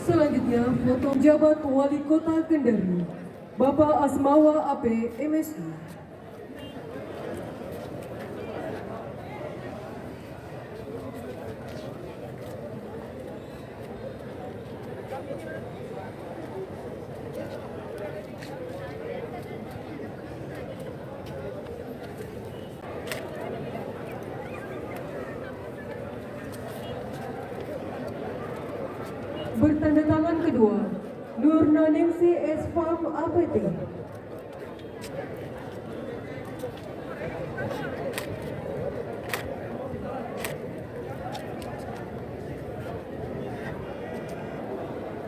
Selanjutnya, foto jabat Wali Kota Kendari, Bapak Asmawa AP, MSI. Bertanda tangan kedua, Nur Naningsi S. Farm APT.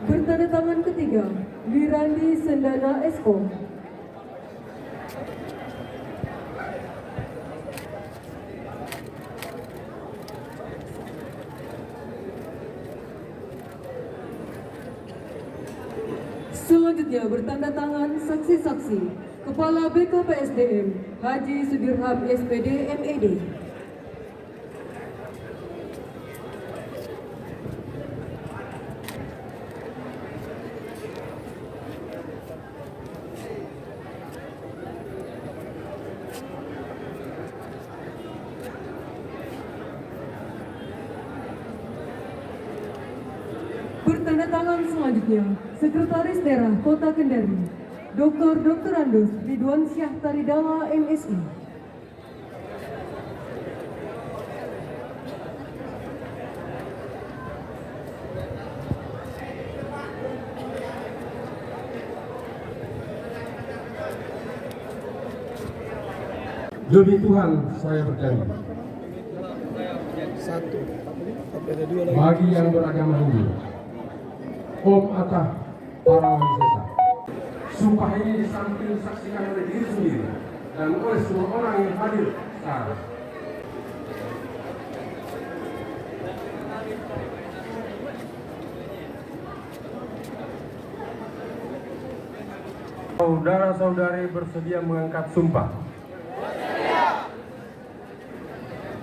Bertanda tangan ketiga, Wirandi Sendana SO. Selanjutnya bertanda tangan saksi-saksi, Kepala BKPSDM Haji Sudirham SPD MED. Bertanda tangan selanjutnya, Sekretaris Daerah Kota Kendari, Dr. Andus Ridwan Syah Taridala MSI. Demi Tuhan saya berjanji. Bagi yang beragama Hindu, Om Atah Parawansa. Sumpah ini disamping disaksikan oleh diri sendiri dan oleh semua orang yang hadir sekarang. Saudara-saudari bersedia mengangkat sumpah?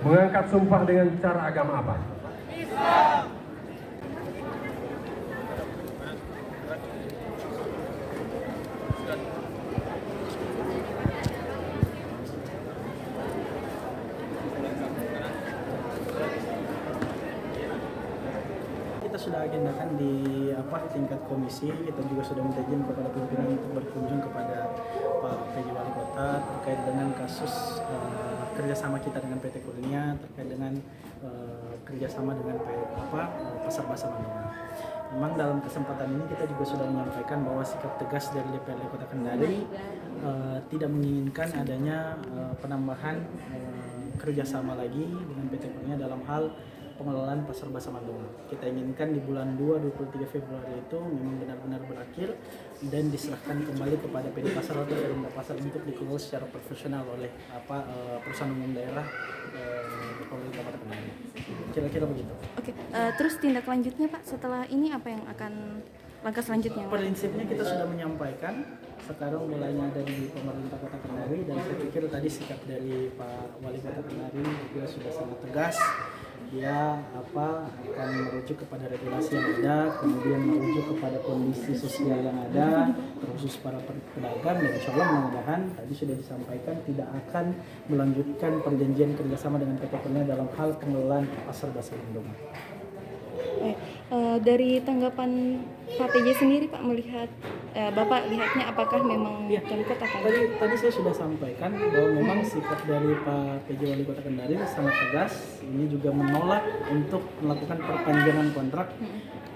Mengangkat sumpah dengan cara agama apa? Islam. Kita sudah agendakan di tingkat komisi. Kita juga sudah minta izin kepada pimpinan untuk berkunjung kepada Pak PJ Wali Kota terkait dengan kasus kerjasama kita dengan PT Kurnia terkait dengan kerjasama dengan Pasar Basah Mandungan. Memang dalam kesempatan ini kita juga sudah menyampaikan bahwa sikap tegas dari DPRD Kota Kendari tidak menginginkan adanya penambahan kerjasama lagi dengan PT Kurnia dalam hal pengelolaan Pasar Basah Mandungan. Kita inginkan di bulan 2, 23 Februari itu memang benar-benar berakhir dan diserahkan kembali kepada PD Pasar atau Perumda Pasar untuk dikelola secara profesional oleh perusahaan umum daerah pemerintah Kota Kendari. Kira-kira begitu. Oke, terus tindak lanjutnya Pak setelah ini apa yang akan langkah selanjutnya? Prinsipnya kita sudah menyampaikan, sekarang mulainya dari pemerintah Kota Kendari dan saya pikir tadi sikap dari Pak Wali Kota Kendari juga sudah sangat tegas. Dia akan merujuk kepada regulasi yang ada, kemudian merujuk kepada kondisi sosial yang ada, terkhusus para pedagang, dan insya Allah mudah-mudahan tadi sudah disampaikan tidak akan melanjutkan perjanjian kerjasama dengan PT Kurnia dalam hal pengelolaan Pasar Basah Mandungan. Dari tanggapan Pak PJ sendiri Pak melihat, Bapak lihatnya apakah memang Pemkot akan? Tadi saya sudah sampaikan bahwa memang sikap dari Pak PJ Wali Kota Kendari sangat tegas. Ini juga menolak untuk melakukan perpanjangan kontrak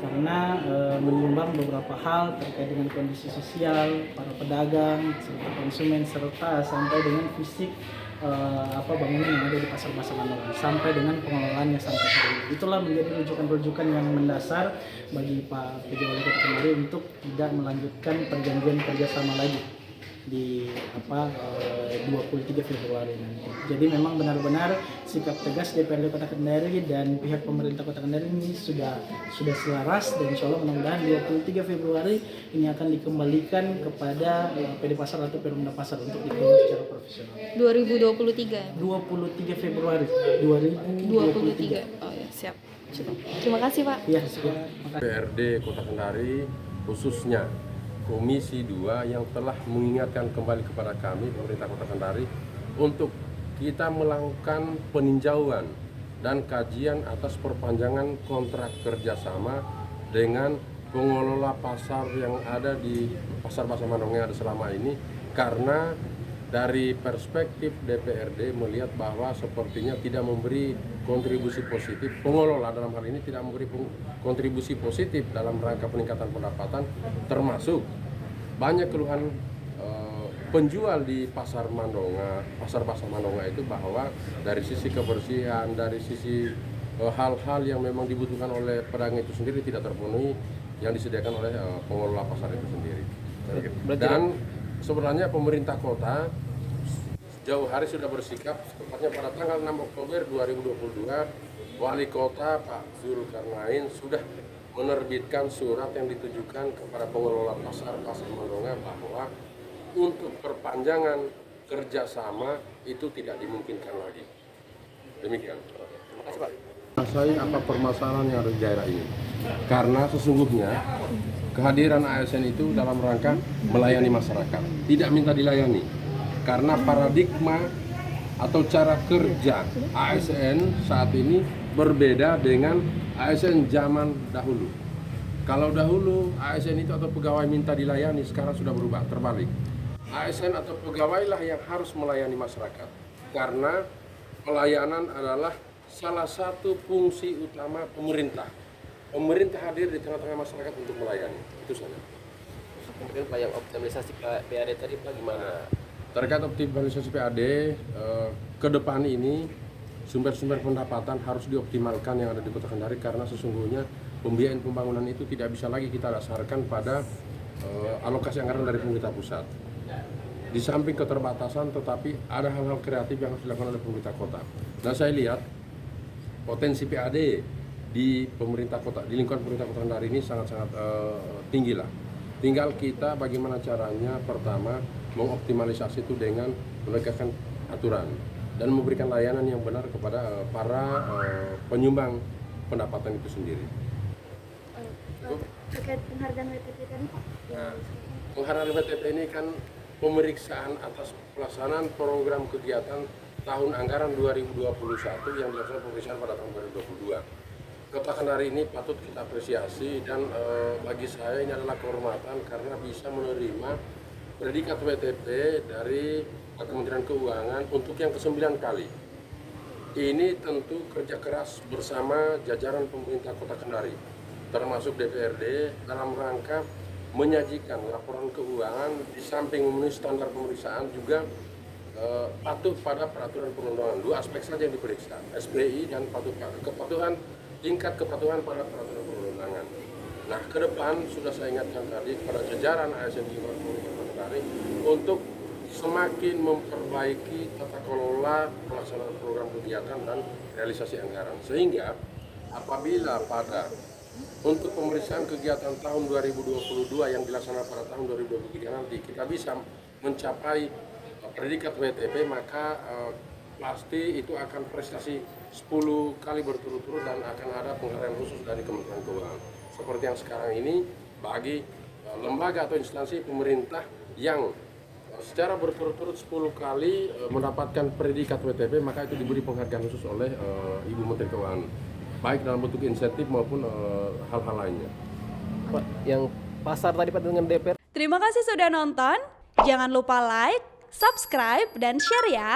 karena menimbang beberapa hal terkait dengan kondisi sosial para pedagang, serta konsumen, serta sampai dengan fisik bangunan yang ada di Pasar Basah Mandungan sampai dengan pengelolaannya sampai hari ini. Itulah menjadi rujukan-rujukan yang mendasar bagi Pak PJ Wali Kota Kendari untuk tidak melanjutkan perjanjian kerjasama lagi di 23 Februari nanti. Jadi memang benar-benar sikap tegas DPRD Kota Kendari dan pihak pemerintah Kota Kendari ini sudah selaras, dan insya Allah mudah-mudahan 23 Februari ini akan dikembalikan kepada PD Pasar atau Perumda Pasar untuk dikelola secara profesional. 2023. 23 Februari 2023. Oh ya, siap. Terima kasih, Pak. Iya, siap. DPRD Kota Kendari khususnya Komisi 2 yang telah mengingatkan kembali kepada kami pemerintah Kota Kendari untuk kita melakukan peninjauan dan kajian atas perpanjangan kontrak kerjasama dengan pengelola pasar yang ada di Pasar Pasaman yang ada selama ini, karena dari perspektif DPRD melihat bahwa sepertinya tidak memberi kontribusi positif, pengelola dalam hal ini tidak memberi kontribusi positif dalam rangka peningkatan pendapatan, termasuk banyak keluhan penjual di Pasar Mandonga, Pasar Mandonga itu bahwa dari sisi kebersihan, dari sisi hal-hal yang memang dibutuhkan oleh pedagang itu sendiri tidak terpenuhi yang disediakan oleh pengelola pasar itu sendiri. Dan sebenarnya pemerintah kota jauh hari sudah bersikap, tepatnya pada tanggal 6 Oktober 2022, Wali Kota Pak Zulkarnain sudah menerbitkan surat yang ditujukan kepada pengelola Pasar Mandonga bahwa untuk perpanjangan kerjasama itu tidak dimungkinkan lagi. Demikian. Terima kasih, Pak. Saya apa permasalahan yang ada di daerah ini? Karena sesungguhnya kehadiran ASN itu dalam rangka melayani masyarakat, tidak minta dilayani. Karena paradigma atau cara kerja ASN saat ini berbeda dengan ASN zaman dahulu. Kalau dahulu ASN itu atau pegawai minta dilayani, sekarang sudah berubah, terbalik. ASN atau pegawailah yang harus melayani masyarakat, karena pelayanan adalah salah satu fungsi utama pemerintah. Pemerintah hadir di tengah-tengah masyarakat untuk melayani, itu saja. Mungkin Pak, yang optimalisasi PAD tadi Pak gimana? Terkait optimalisasi PAD, ke depan ini sumber-sumber pendapatan harus dioptimalkan yang ada di Kota Kendari, karena sesungguhnya pembiayaan pembangunan itu tidak bisa lagi kita dasarkan pada alokasi anggaran dari pemerintah pusat. Di samping keterbatasan, tetapi ada hal-hal kreatif yang harus dilakukan oleh pemerintah kota. Dan saya lihat potensi PAD di pemerintah kota, di lingkungan pemerintah Kota Kendari ini sangat-sangat tinggi lah. Tinggal kita bagaimana caranya, pertama mengoptimalisasi itu dengan menegakkan aturan dan memberikan layanan yang benar kepada para penyumbang pendapatan itu sendiri. Terkait penghargaan WTP tadi Pak? Nah, penghargaan WTP ini kan pemeriksaan atas pelaksanaan program kegiatan tahun anggaran 2021 yang dilaksanakan pemeriksaan pada tahun 2022. Kota Kendari ini patut kita apresiasi, dan bagi saya ini adalah kehormatan karena bisa menerima predikat WTP dari Kementerian Keuangan untuk yang ke-9 kali. Ini tentu kerja keras bersama jajaran pemerintah Kota Kendari, termasuk DPRD, dalam rangka menyajikan laporan keuangan di samping memenuhi standar pemeriksaan juga patuh pada peraturan perundangan. Dua aspek saja yang diperiksa, SPI dan tingkat kepatuhan pada peraturan perundangan. Nah, ke depan sudah saya ingatkan tadi kepada jajaran ASN di Kota Kendari untuk semakin memperbaiki tata kelola pelaksanaan program kegiatan dan realisasi anggaran, sehingga apabila untuk pemeriksaan kegiatan tahun 2022 yang dilaksanakan pada tahun 2023 nanti kita bisa mencapai predikat WTP, maka pasti itu akan prestasi 10 kali berturut-turut dan akan ada penghargaan khusus dari Kementerian Keuangan. Seperti yang sekarang ini, bagi lembaga atau instansi pemerintah yang secara berturut-turut 10 kali mendapatkan predikat WTP, maka itu diberi penghargaan khusus oleh Ibu Menteri Keuangan, baik dalam bentuk insentif maupun hal-hal lainnya. Pak, yang pasar tadi Pak dengan DPR. Terima kasih sudah nonton. Jangan lupa like, subscribe, dan share ya.